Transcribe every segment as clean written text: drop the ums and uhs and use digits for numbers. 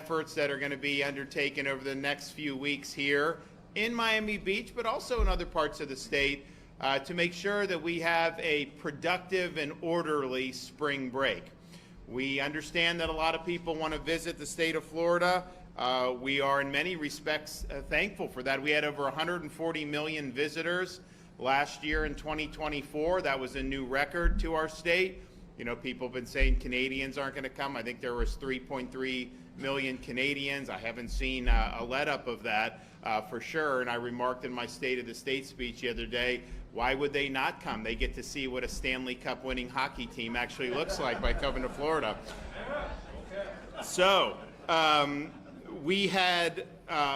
efforts that are going to be undertaken over the next few weeks here in Miami Beach, but also in other parts of the state, to make sure that we have a productive and orderly spring break. We understand that a lot of people want to visit the state of Florida. We are in many respects thankful for that. We had over 140 million visitors last year in 2024. That was a new record to our state. You know, people have been saying Canadians aren't going to come. I think there was 3.3 million Canadians. I haven't seen a let-up of that for sure. And I remarked in my State of the State speech the other day, why would they not come? They get to see what a Stanley Cup winning hockey team actually looks like by coming to Florida. So we had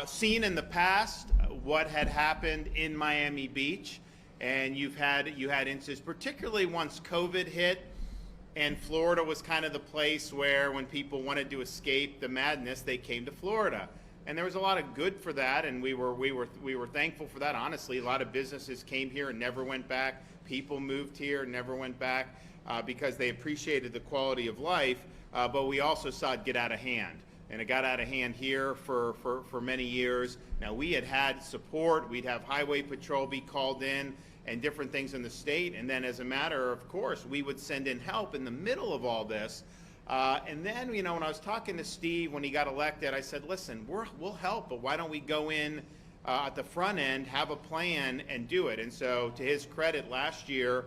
seen in the past what had happened in Miami Beach, and you had instances, particularly once COVID hit, and Florida was kind of the place where when people wanted to escape the madness, they came to Florida. And there was a lot of good for that, and we were thankful for that. Honestly, a lot of businesses came here and never went back. People moved here and never went back because they appreciated the quality of life, but we also saw it get out of hand. And it got out of hand here for many years. Now, we had support. We'd have Highway Patrol be called in and different things in the state. And then as a matter of course, we would send in help in the middle of all this. And then, you know, when I was talking to Steve when he got elected, I said, listen, we'll help, but why don't we go in at the front end, have a plan, and do it? And so to his credit, last year,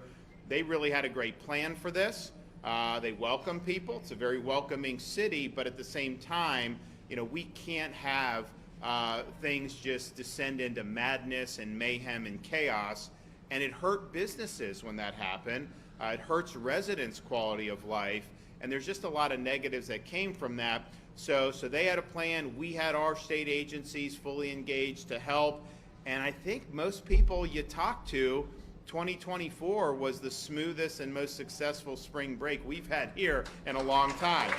they really had a great plan for this. They welcome people. It's a very welcoming city, but at the same time, you know, we can't have things just descend into madness and mayhem and chaos. And it hurt businesses when that happened. It hurts residents' quality of life. And there's just a lot of negatives that came from that. So they had a plan. We had our state agencies fully engaged to help. And I think most people you talk to, 2024 was the smoothest and most successful spring break we've had here in a long time.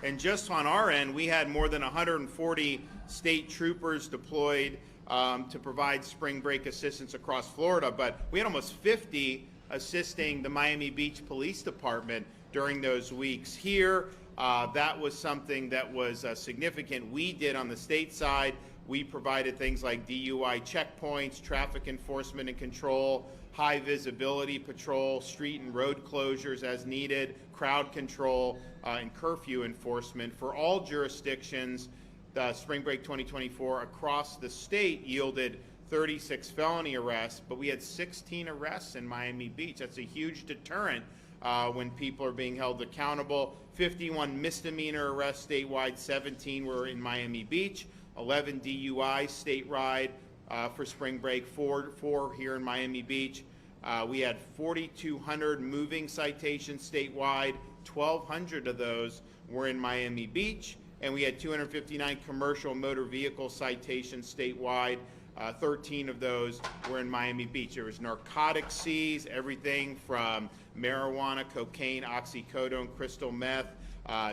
And just on our end, we had more than 140 state troopers deployed to provide spring break assistance across Florida, but we had almost 50 assisting the Miami Beach Police Department during those weeks here. That was something that was significant. We did on the state side. We provided things like DUI checkpoints, traffic enforcement and control, high visibility patrol, street and road closures as needed, crowd control, and curfew enforcement for all jurisdictions. The Spring Break 2024 across the state yielded 36 felony arrests, but we had 16 arrests in Miami Beach. That's a huge deterrent when people are being held accountable. 51 misdemeanor arrests statewide, 17 were in Miami Beach, 11 DUI statewide for Spring Break, four here in Miami Beach. We had 4,200 moving citations statewide, 1,200 of those were in Miami Beach, and we had 259 commercial motor vehicle citations statewide. 13 of those were in Miami Beach. There was narcotic seized, everything from marijuana, cocaine, oxycodone, crystal meth,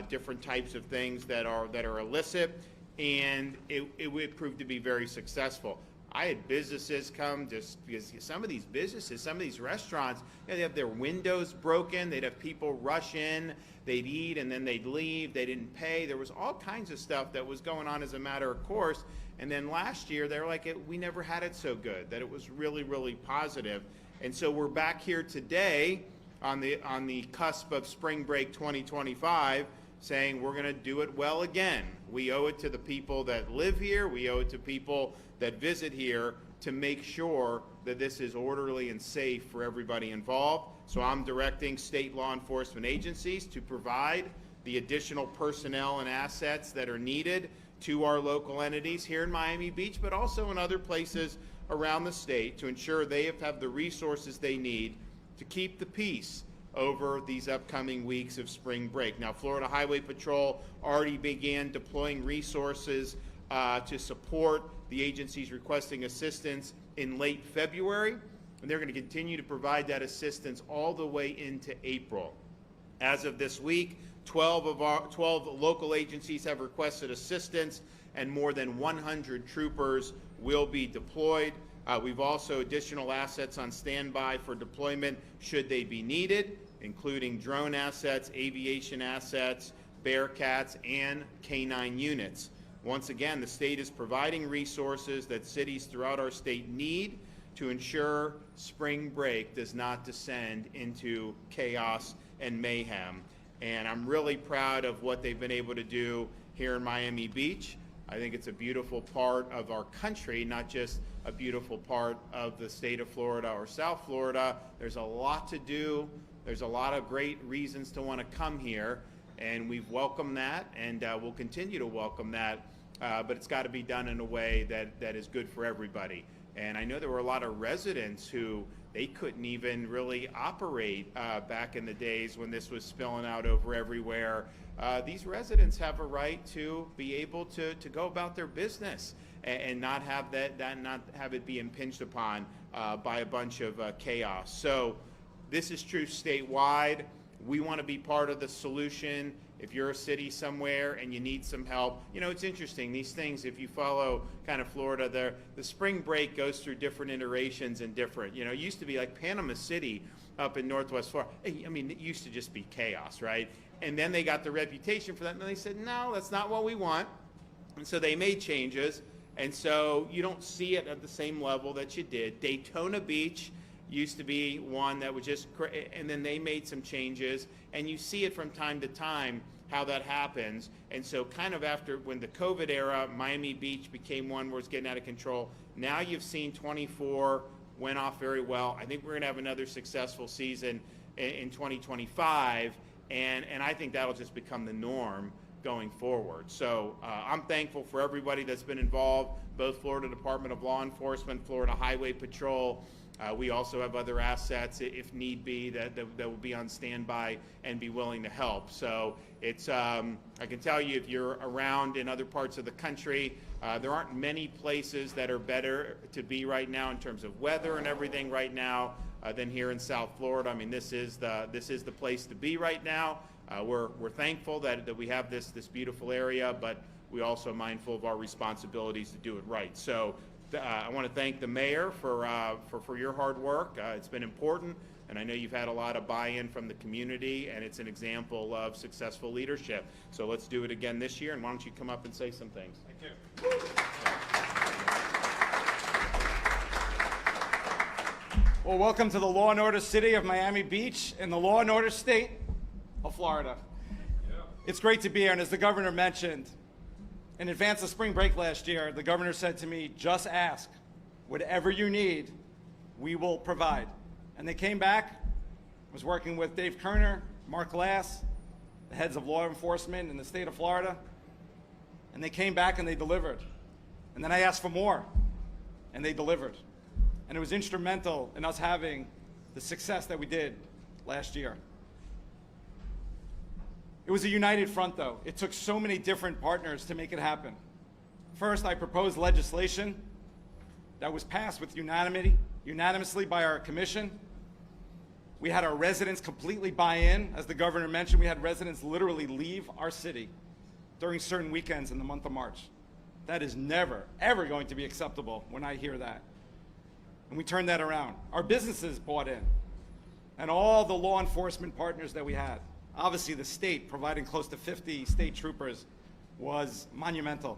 different types of things that are illicit, and it proved to be very successful. I had businesses come just because some of these businesses, some of these restaurants, you know, they have their windows broken. They'd have people rush in, they'd eat, and then they'd leave. They didn't pay. There was all kinds of stuff that was going on as a matter of course. And then last year, they were like, we never had it so good, that it was really, really positive. And so we're back here today on the cusp of Spring Break 2025, saying we're going to do it well again. We owe it to the people that live here. We owe it to people that visit here to make sure that this is orderly and safe for everybody involved. So I'm directing state law enforcement agencies to provide the additional personnel and assets that are needed to our local entities here in Miami Beach, but also in other places around the state to ensure they have the resources they need to keep the peace over these upcoming weeks of spring break. Now, Florida Highway Patrol already began deploying resources to support the agencies requesting assistance in late February, and they're going to continue to provide that assistance all the way into April. As of this week, 12 local agencies have requested assistance, and more than 100 troopers will be deployed. We've also additional assets on standby for deployment should they be needed. including drone assets, aviation assets, Bearcats, and K-9 units. Once again, the state is providing resources that cities throughout our state need to ensure spring break does not descend into chaos and mayhem. And I'm really proud of what they've been able to do here in Miami Beach. I think it's a beautiful part of our country, not just a beautiful part of the state of Florida or South Florida. There's a lot to do. There's a lot of great reasons to want to come here, and we've welcomed that, and we'll continue to welcome that, but it's got to be done in a way that is good for everybody. And I know there were a lot of residents who they couldn't even really operate back in the days when this was spilling out over everywhere. These residents have a right to be able to go about their business and not have not have it be impinged upon by a bunch of chaos. So this is true statewide. We want to be part of the solution. If you're a city somewhere and you need some help, you know, it's interesting. These things, if you follow kind of Florida, the spring break goes through different iterations and different, you know, it used to be like Panama City up in Northwest Florida. I mean, it used to just be chaos, right? And then they got the reputation for that, and they said, no, that's not what we want. And so they made changes, and so you don't see it at the same level that you did. Daytona Beach used to be one that was just, and then they made some changes, and you see it from time to time how that happens. And so kind of after, when the COVID era, Miami Beach became one where it's getting out of control. Now you've seen 24 went off very well. I think we're gonna have another successful season in 2025, and I think that'll just become the norm going forward. So I'm thankful for everybody that's been involved, both Florida Department of Law Enforcement, Florida Highway Patrol. We also have other assets, if need be, that will be on standby and be willing to help. So it's, I can tell you, if you're around in other parts of the country, there aren't many places that are better to be right now in terms of weather and everything right now than here in South Florida. I mean, this is the place to be right now. We're thankful that we have this beautiful area, but we're also mindful of our responsibilities to do it right. So I want to thank the mayor for your hard work. It's been important, and I know you've had a lot of buy-in from the community, and it's an example of successful leadership. So let's do it again this year, and why don't you come up and say some things? Thank you. Well, welcome to the law and order city of Miami Beach and the law and order state of Florida. Yeah. It's great to be here, and as the governor mentioned, in advance of spring break last year, the governor said to me, just ask. Whatever you need, we will provide. And they came back, was working with Dave Kerner, Mark Glass, the heads of law enforcement in the state of Florida, and they came back and they delivered. And then I asked for more, and they delivered. And it was instrumental in us having the success that we did last year. It was a united front, though. It took so many different partners to make it happen. First, I proposed legislation that was passed with unanimously by our commission. We had our residents completely buy in. As the governor mentioned, we had residents literally leave our city during certain weekends in the month of March. That is never, ever going to be acceptable when I hear that. And we turned that around. Our businesses bought in, and all the law enforcement partners that we had. Obviously, the state providing close to 50 state troopers was monumental.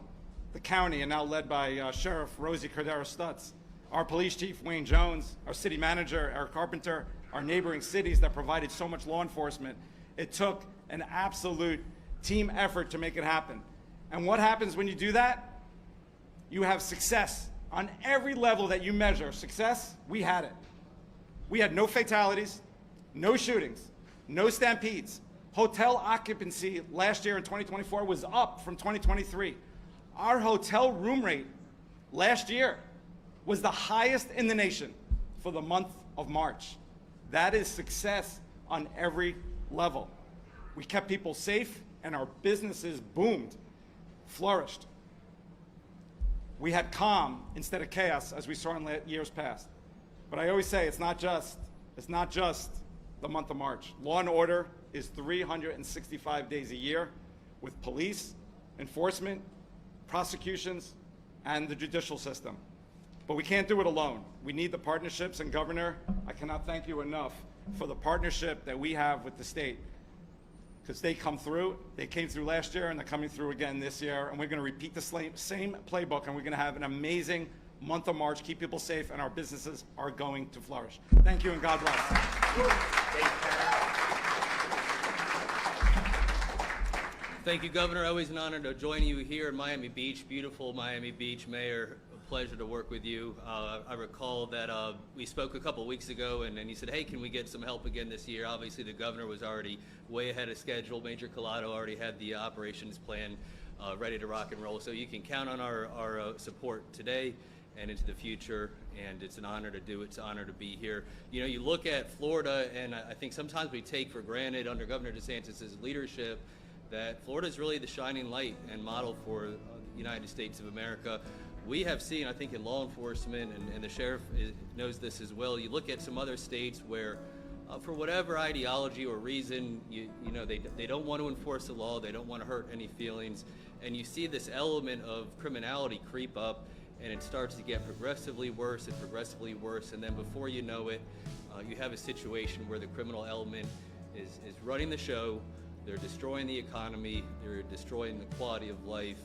The county, and now led by Sheriff Rosie Cordero-Stutz, our police chief, Wayne Jones, our city manager, Eric Carpenter, our neighboring cities that provided so much law enforcement. It took an absolute team effort to make it happen. And what happens when you do that? You have success. On every level that you measure success, we had it. We had no fatalities, no shootings, no stampedes. Hotel occupancy last year in 2024 was up from 2023. Our hotel room rate last year was the highest in the nation for the month of March. That is success on every level. We kept people safe, and our businesses boomed, flourished. We had calm instead of chaos, as we saw in years past. But I always say it's not just the month of March. Law and order is 365 days a year with police, enforcement, prosecutions, and the judicial system. But we can't do it alone. We need the partnerships, and Governor, I cannot thank you enough for the partnership that we have with the state. Because they come through, they came through last year and they're coming through again this year, and we're going to repeat the same playbook, and we're going to have an amazing month of March, keep people safe, and our businesses are going to flourish. Thank you and God bless. Thank you, Governor. Always an honor to join you here in Miami Beach, beautiful Miami Beach. Mayor, a pleasure to work with you. I recall that we spoke a couple weeks ago, and you said, hey, can we get some help again this year? Obviously, the governor was already way ahead of schedule. Major Collado already had the operations plan ready to rock and roll. So you can count on our support today and into the future, and it's an honor to do it. It's an honor to be here. You know, you look at Florida, and I think sometimes we take for granted under Governor DeSantis' leadership that Florida is really the shining light and model for the United States of America. We have seen, I think, in law enforcement, and the sheriff knows this as well, you look at some other states where for whatever ideology or reason, you know, they don't want to enforce the law, they don't want to hurt any feelings, and you see this element of criminality creep up, and it starts to get progressively worse, and then before you know it, you have a situation where the criminal element is running the show. They're destroying the economy, they're destroying the quality of life,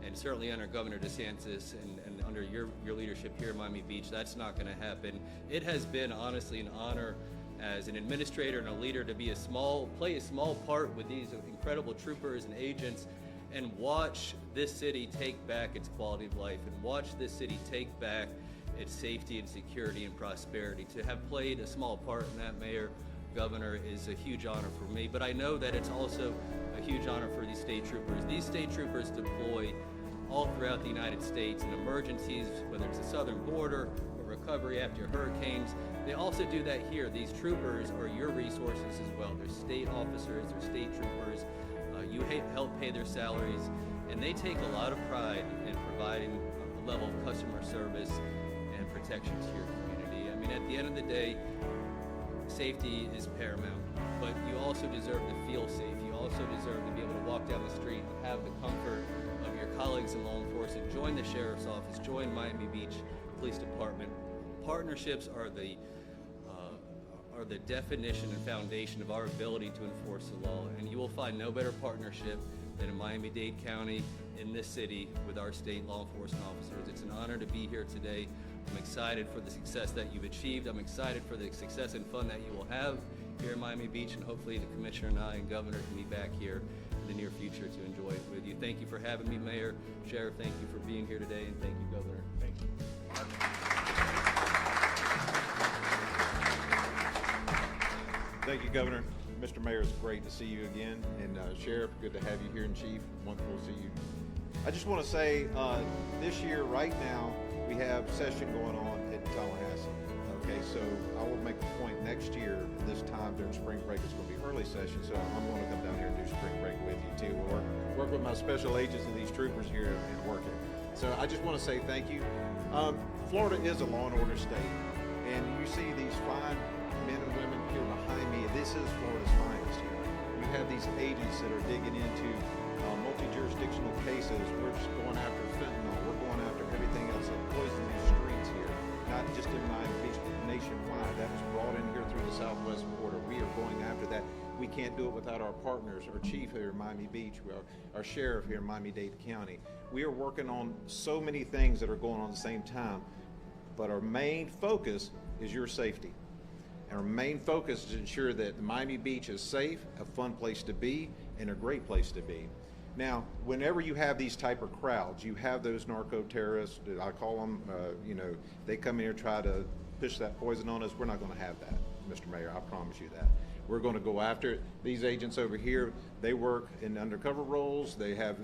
and certainly under Governor DeSantis and under your leadership here in Miami Beach, that's not going to happen. It has been honestly an honor as an administrator and a leader to play a small part with these incredible troopers and agents, and watch this city take back its quality of life, and watch this city take back its safety and security and prosperity. To have played a small part in that, Mayor, Governor, is a huge honor for me, but I know that it's also a huge honor for these state troopers. These state troopers deploy all throughout the United States in emergencies, whether it's the southern border or recovery after hurricanes. They also do that here. These troopers are your resources as well. They're state officers, they're state troopers. You help pay their salaries, and they take a lot of pride in providing a level of customer service and protection to your community. I mean, at the end of the day, safety is paramount, but you also deserve to feel safe. You also deserve to be able to walk down the street and have the comfort of your colleagues in law enforcement. Join the Sheriff's Office, join Miami Beach Police Department. Partnerships are the definition and foundation of our ability to enforce the law, and you will find no better partnership than in Miami-Dade County, in this city, with our state law enforcement officers. It's an honor to be here today. I'm excited for the success that you've achieved. I'm excited for the success and fun that you will have here in Miami Beach, and hopefully the Commissioner and I and Governor can be back here in the near future to enjoy it with you. Thank you for having me, Mayor. Sheriff, thank you for being here today, and thank you, Governor. Thank you. Thank you, Governor. Mr. Mayor, it's great to see you again. And Sheriff, good to have you here, and Chief, wonderful to see you. I just want to say, this year, right now, we have session going on at Tallahassee. Okay, so I will make a point next year, this time during spring break, it's going to be early session, so I'm going to come down here and do spring break with you too. We'll work with my special agents and these troopers here and work it. So I just want to say thank you. Florida is a law and order state, and you see these fine men and women here behind me. This is Florida's finest here. We have these agents that are digging into multi-jurisdictional cases. We're just going after fentanyl. We're going after everything else that poisons these streets here, not just in Miami Beach, but nationwide. That was brought in here through the southwest border. We are going after that. We can't do it without our partners, our chief here in Miami Beach, our sheriff here in Miami-Dade County. We are working on so many things that are going on at the same time, but our main focus is your safety. Our main focus is to ensure that Miami Beach is safe, a fun place to be, and a great place to be. Now, whenever you have these type of crowds, you have those narco terrorists, I call them, they come here and try to push that poison on us. We're not going to have that, Mr. Mayor, I promise you that. We're going to go after it. These agents over here, they work in undercover roles. They have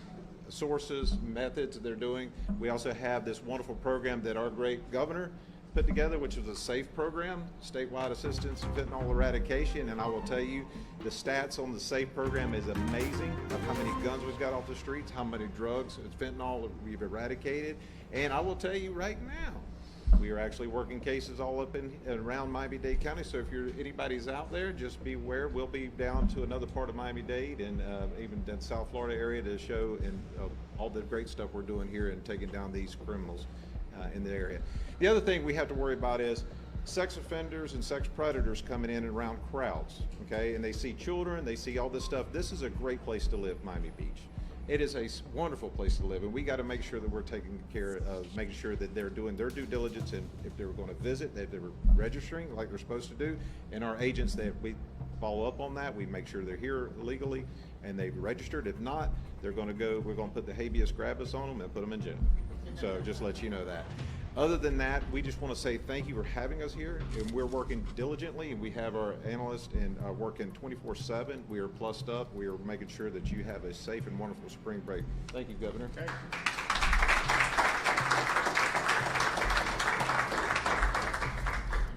sources, methods they're doing. We also have this wonderful program that our great governor put together, which was a SAFE program, statewide assistance in fentanyl eradication, and I will tell you, the stats on the SAFE program is amazing of how many guns we've got off the streets, how many drugs, fentanyl we've eradicated, and I will tell you right now, we are actually working cases all up in and around Miami-Dade County, so if anybody's out there, just be aware. We'll be down to another part of Miami-Dade and even the South Florida area to show and all the great stuff we're doing here and taking down these criminals in the area. The other thing we have to worry about is sex offenders and sex predators coming in and around crowds, okay? And they see children, they see all this stuff. This is a great place to live, Miami Beach. It is a wonderful place to live, and we got to make sure that we're taking care of making sure that they're doing their due diligence, and if they were going to visit, that they were registering like they're supposed to do, and our agents, that we follow up on that. We make sure they're here legally and they've registered. If not, we're going to put the habeas corpus on them and put them in jail. So just let you know that. Other than that, we just want to say thank you for having us here, and we're working diligently, and we have our analysts and working 24/7. We are plussed up. We are making sure that you have a safe and wonderful spring break. Thank you, Governor. Okay.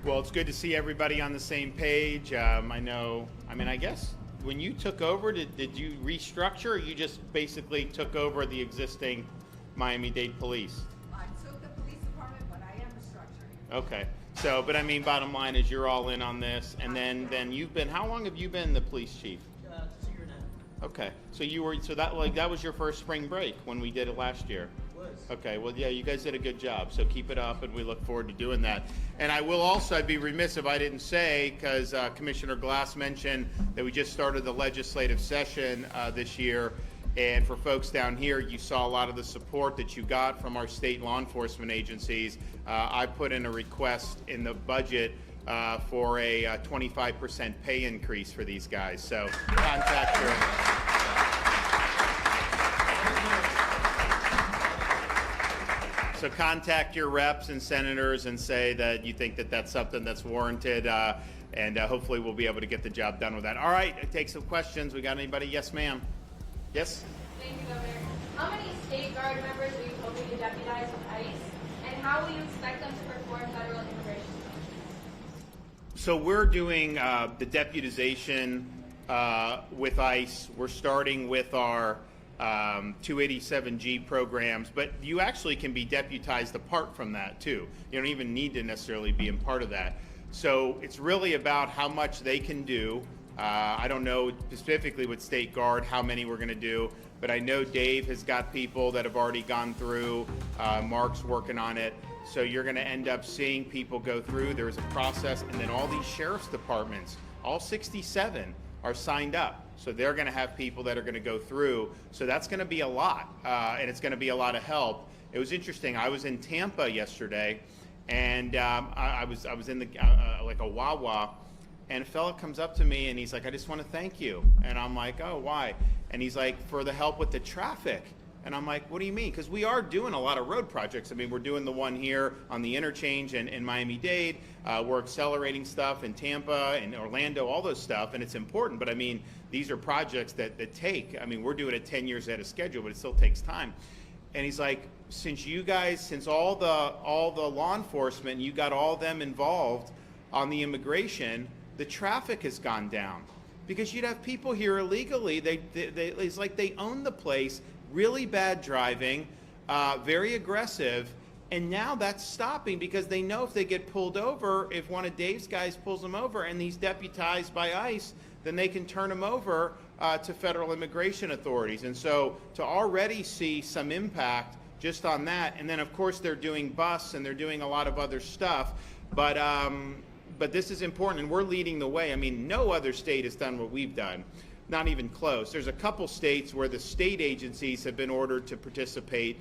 Well, it's good to see everybody on the same page. I guess when you took over, did you restructure, or you just basically took over the existing Miami-Dade Police? I took the police department, but I am restructuring. Okay. So, but I mean, bottom line is you're all in on this, and then you've been, how long have you been the police chief? 2 years now. Okay. So that was your first spring break when we did it last year? Was. Okay, well, yeah, you guys did a good job, so keep it up, and we look forward to doing that. And I will also, I'd be remiss if I didn't say, because Commissioner Glass mentioned that we just started the legislative session this year, and for folks down here, you saw a lot of the support that you got from our state law enforcement agencies. I put in a request in the budget for a 25% pay increase for these guys, so contact your... So contact your reps and senators and say that you think that that's something that's warranted, and hopefully we'll be able to get the job done with that. All right, take some questions. We got anybody? Yes, ma'am. Yes? Thank you, Governor. How many state guard members are you hoping to deputize with ICE, and how will you expect them to perform federal immigration? So we're doing the deputization with ICE. We're starting with our 287G programs, but you actually can be deputized apart from that too. You don't even need to necessarily be in part of that. So it's really about how much they can do. I don't know specifically with State Guard how many we're going to do, but I know Dave has got people that have already gone through. Mark's working on it. So you're going to end up seeing people go through. There's a process, and then all these sheriff's departments, all 67, are signed up. So they're going to have people that are going to go through. So that's going to be a lot, and it's going to be a lot of help. It was interesting. I was in Tampa yesterday, and I was in the like a Wawa, and a fella comes up to me and he's like, "I just want to thank you." And I'm like, "Oh, why?" And he's like, "For the help with the traffic." And I'm like, "What do you mean?" Because we are doing a lot of road projects. I mean, we're doing the one here on the interchange in Miami-Dade. We're accelerating stuff in Tampa and Orlando, all those stuff, and it's important. But I mean, these are projects that take, I mean, we're doing it 10 years ahead of schedule, but it still takes time. And he's like, since all the law enforcement, you got all them involved on the immigration, the traffic has gone down. Because you'd have people here illegally, it's like they own the place, really bad driving, very aggressive, and now that's stopping because they know if they get pulled over, if one of Dave's guys pulls them over and he's deputized by ICE, then they can turn them over to federal immigration authorities. And so to already see some impact just on that, and then of course they're doing bus and they're doing a lot of other stuff, but this is important and we're leading the way. I mean, no other state has done what we've done. Not even close. There's a couple states where the state agencies have been ordered to participate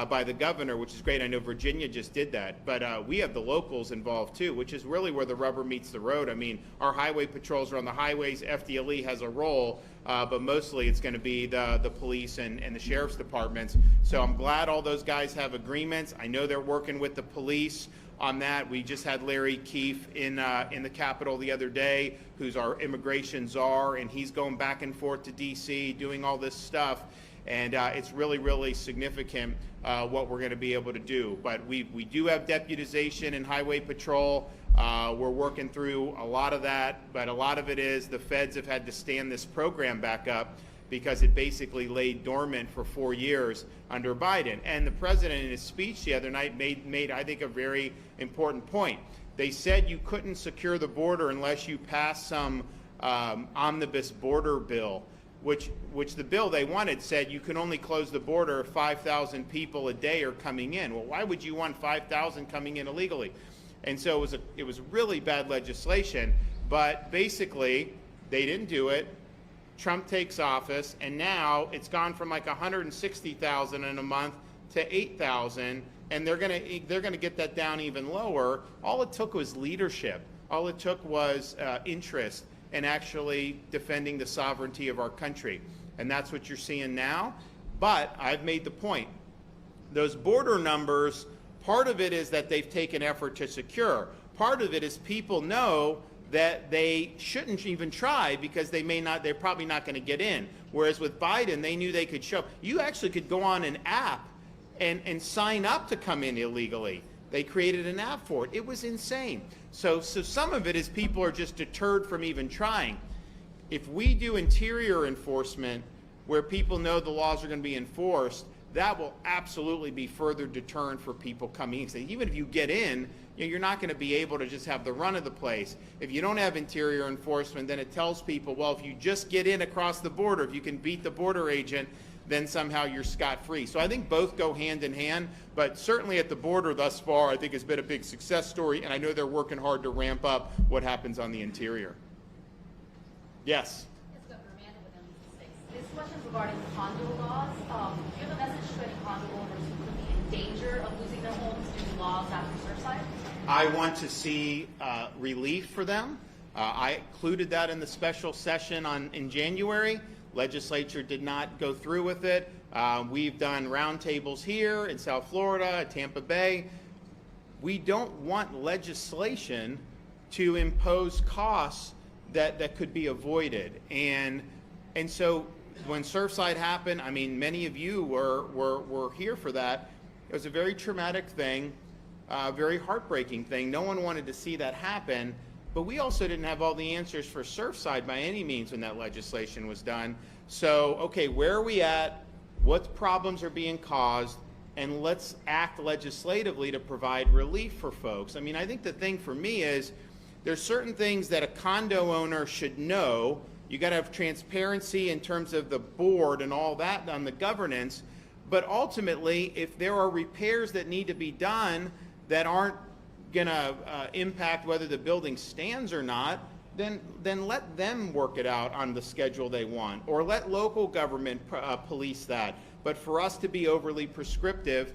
by the governor, which is great. I know Virginia just did that, but we have the locals involved too, which is really where the rubber meets the road. I mean, our highway patrols are on the highways, FDLE has a role, but mostly it's going to be the police and the sheriff's departments. So I'm glad all those guys have agreements. I know they're working with the police on that. We just had Larry Keefe in the Capitol the other day, who's our immigration czar, and he's going back and forth to DC doing all this stuff. And it's really, really significant what we're going to be able to do. But we do have deputization and highway patrol. We're working through a lot of that, but a lot of it is the feds have had to stand this program back up because it basically laid dormant for 4 years under Biden. And the president in his speech the other night made I think, a very important point. They said you couldn't secure the border unless you passed some omnibus border bill, which the bill they wanted said you can only close the border if 5,000 people a day are coming in. Well, why would you want 5,000 coming in illegally? And so it was really bad legislation, but basically they didn't do it. Trump takes office, and now it's gone from like 160,000 in a month to 8,000, and they're gonna get that down even lower. All it took was leadership. All it took was interest in actually defending the sovereignty of our country, and that's what you're seeing now. But I've made the point. Those border numbers, part of it is that they've taken effort to secure. Part of it is people know that they shouldn't even try because they're probably not going to get in. Whereas with Biden, they knew they could show. You actually could go on an app and sign up to come in illegally. They created an app for it. It was insane. So some of it is people are just deterred from even trying. If we do interior enforcement where people know the laws are going to be enforced, that will absolutely be further deterrent for people coming in. So even if you get in, you're not going to be able to just have the run of the place. If you don't have interior enforcement, then it tells people, well, if you just get in across the border, if you can beat the border agent, then somehow you're scot-free. So I think both go hand in hand, but certainly at the border thus far, I think has been a big success story, and I know they're working hard to ramp up what happens on the interior. Yes? Yes, Governor Amanda with NBC6. This question is regarding condo laws. Do you have a message to any condo owners who could be in danger of losing their homes due to laws after Surfside? I want to see relief for them. I included that in the special session in January. Legislature did not go through with it. We've done roundtables here in South Florida, Tampa Bay. We don't want legislation to impose costs that could be avoided. And so when Surfside happened, I mean, many of you were here for that. It was a very traumatic thing, very heartbreaking thing. No one wanted to see that happen, but we also didn't have all the answers for Surfside by any means when that legislation was done. So, okay, where are we at? What problems are being caused? And let's act legislatively to provide relief for folks. I mean, I think the thing for me is there's certain things that a condo owner should know. You got to have transparency in terms of the board and all that on the governance. But ultimately, if there are repairs that need to be done that aren't going to impact whether the building stands or not, then let them work it out on the schedule they want, or let local government police that. But for us to be overly prescriptive,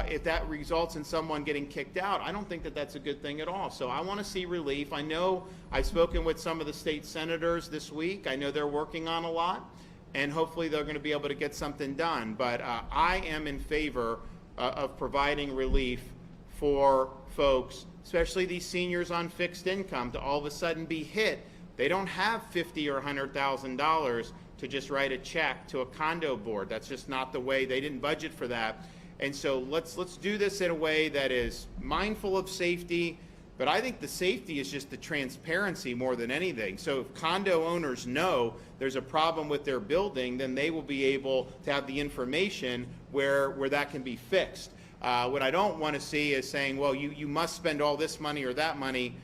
if that results in someone getting kicked out, I don't think that that's a good thing at all. So I want to see relief. I know I've spoken with some of the state senators this week. I know they're working on a lot, and hopefully they're going to be able to get something done. But I am in favor of providing relief for folks, especially these seniors on fixed income, to all of a sudden be hit. They don't have $50,000 or $100,000 to just write a check to a condo board. That's just not the way. They didn't budget for that. And so let's do this in a way that is mindful of safety, but I think the safety is just the transparency more than anything. So if condo owners know there's a problem with their building, then they will be able to have the information where that can be fixed. What I don't want to see is saying, well, you must spend all this money or that money,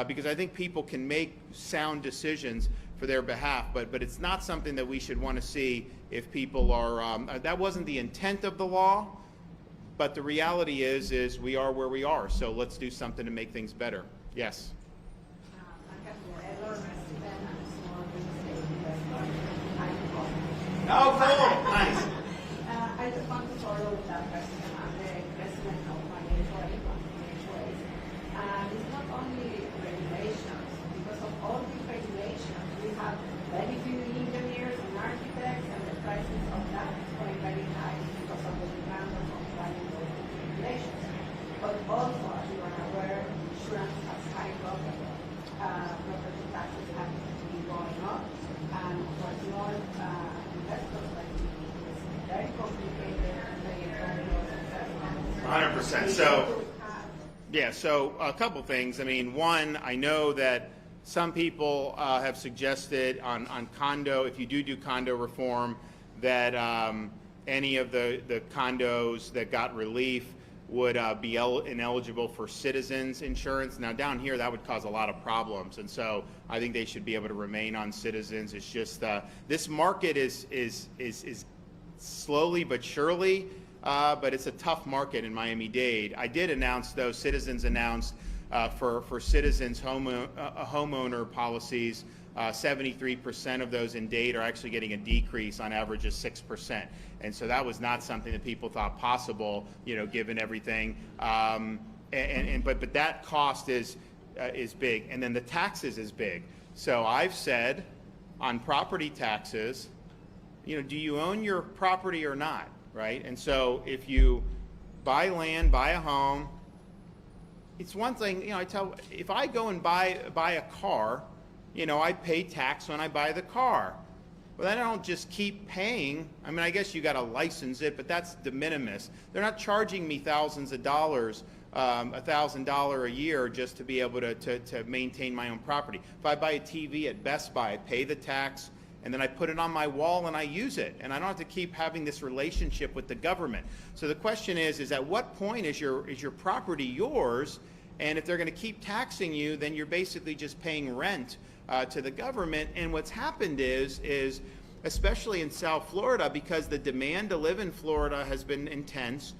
because I think people can make sound decisions for their behalf, but it's not something that we should want to see if people are, that wasn't the intent of the law, but the reality is we are where we are, so let's do something to make things better. Yes? Oh, cool. Nice. I just want to follow that question on the investment of money for economic ways. And it's not only regulations. Because of all these regulations, we have very few engineers and architects, and the prices of that is going very high because of the demand of complying with those regulations. But also, as you are aware, insurance has skyrocketed. Property taxes have been going up, and for small investors like me, it's very complicated. 100%. So, yeah, so a couple things. I mean, one, I know that some people have suggested on condo, if you do condo reform, that any of the condos that got relief would be ineligible for citizens insurance. Now down here that would cause a lot of problems, and so I think they should be able to remain on citizens. It's just this market is slowly but surely, but it's a tough market in Miami-Dade. I did announce, though, Citizens announced For citizens' homeowner policies, 73% of those in date are actually getting a decrease on average of 6%. And so that was not something that people thought possible, given everything. But that cost is big. And then the taxes is big. So I've said on property taxes, do you own your property or not, right? And so if you buy land, buy a home, it's one thing, if I go and buy a car, I pay tax when I buy the car. Well, then I don't just keep paying. I mean, I guess you got to license it, but that's de minimis. They're not charging me thousands of dollars, $1,000 a year just to be able to maintain my own property. If I buy a TV at Best Buy, I pay the tax, and then I put it on my wall and I use it. And I don't have to keep having this relationship with the government. So the question is at what point is your property yours? And if they're going to keep taxing you, then you're basically just paying rent to the government. And what's happened is especially in South Florida, because the demand to live in Florida has been intense,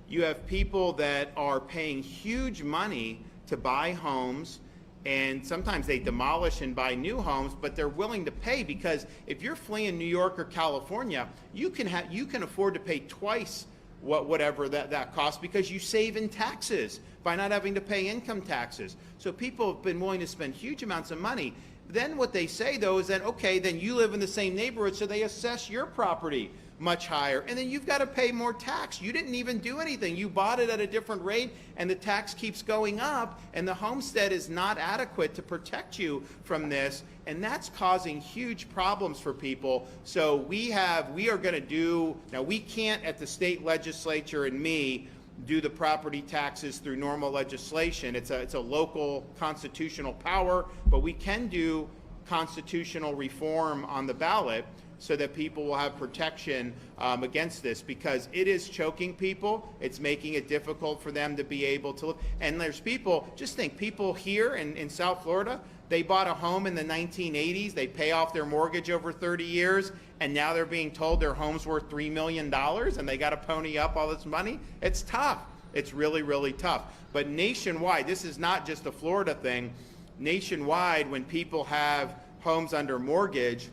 you have people that are paying huge money to buy homes, and sometimes they demolish and buy new homes, but they're willing to pay because if you're fleeing New York or California, you can afford to pay twice whatever that costs because you save in taxes by not having to pay income taxes. So people have been willing to spend huge amounts of money. Then what they say, though, is that, okay, then you live in the same neighborhood, so they assess your property much higher, and then you've got to pay more tax. You didn't even do anything. You bought it at a different rate, and the tax keeps going up, and the homestead is not adequate to protect you from this, and that's causing huge problems for people. So we are going to do, now we can't at the state legislature and me do the property taxes through normal legislation. It's a local constitutional power, but we can do constitutional reform on the ballot so that people will have protection against this, because it is choking people. It's making it difficult for them to be able to live. And there's people, just think, people here in South Florida, they bought a home in the 1980s, they pay off their mortgage over 30 years, and now they're being told their home's worth $3 million and they got to pony up all this money. It's tough. It's really, really tough. But nationwide, this is not just a Florida thing. Nationwide, when people have homes under mortgage,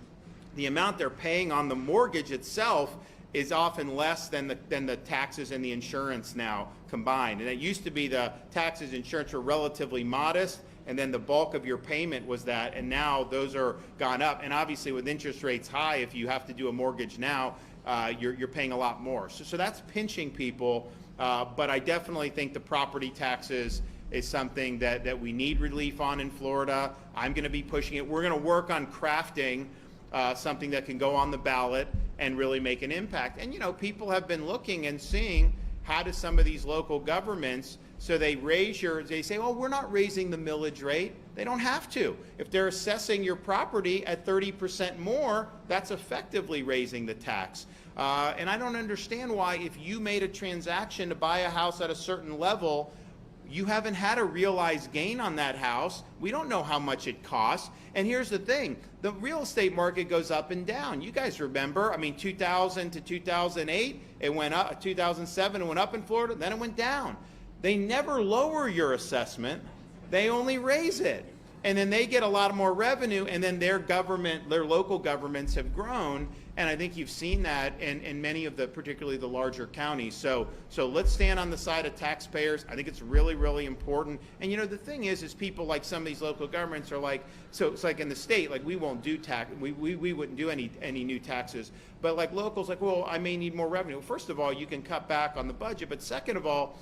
the amount they're paying on the mortgage itself is often less than the taxes and the insurance now combined. And it used to be the taxes and insurance were relatively modest, and then the bulk of your payment was that, and now those are gone up. And obviously with interest rates high, if you have to do a mortgage now, you're paying a lot more. So that's pinching people, but I definitely think the property taxes is something that we need relief on in Florida. I'm going to be pushing it. We're going to work on crafting something that can go on the ballot and really make an impact. And people have been looking and seeing how do some of these local governments, so they say, oh, we're not raising the millage rate. They don't have to. If they're assessing your property at 30% more, that's effectively raising the tax. And I don't understand why, if you made a transaction to buy a house at a certain level, you haven't had a realized gain on that house. We don't know how much it costs. And here's the thing, the real estate market goes up and down. You guys remember, 2000 to 2008, it went up. 2007, it went up in Florida, then it went down. They never lower your assessment. They only raise it. And then they get a lot more revenue, and then their local governments have grown. And I think you've seen that in many of particularly the larger counties. So let's stand on the side of taxpayers. I think it's really, really important. And the thing is people like some of these local governments are like, so it's like in the state, like we won't do tax, we wouldn't do any new taxes. But like locals, like, well, I may need more revenue. First of all, you can cut back on the budget. But second of all,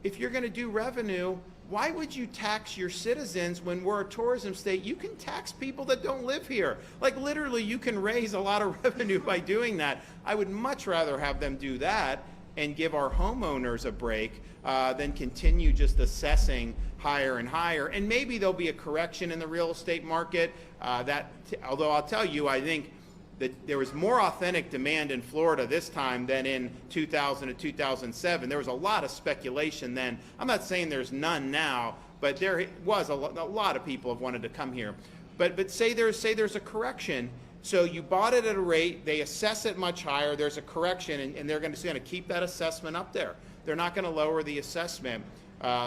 if you're going to do revenue, why would you tax your citizens when we're a tourism state? You can tax people that don't live here. Like literally, you can raise a lot of revenue by doing that. I would much rather have them do that and give our homeowners a break than continue just assessing higher and higher. And maybe there'll be a correction in the real estate market. Although I'll tell you, I think that there was more authentic demand in Florida this time than in 2000 to 2007. There was a lot of speculation then. I'm not saying there's none now, but there was a lot of people have wanted to come here. But say there's a correction. So you bought it at a rate, they assess it much higher, there's a correction, and they're going to keep that assessment up there. They're not going to lower the assessment.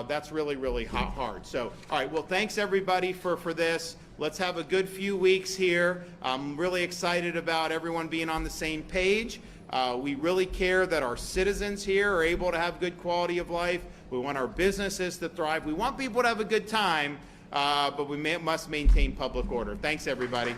that's really, really hard. So, all right, well, thanks everybody for this. Let's have a good few weeks here. I'm really excited about everyone being on the same page. We really care that our citizens here are able to have good quality of life. We want our businesses to thrive. We want people to have a good time, but we must maintain public order. Thanks, everybody.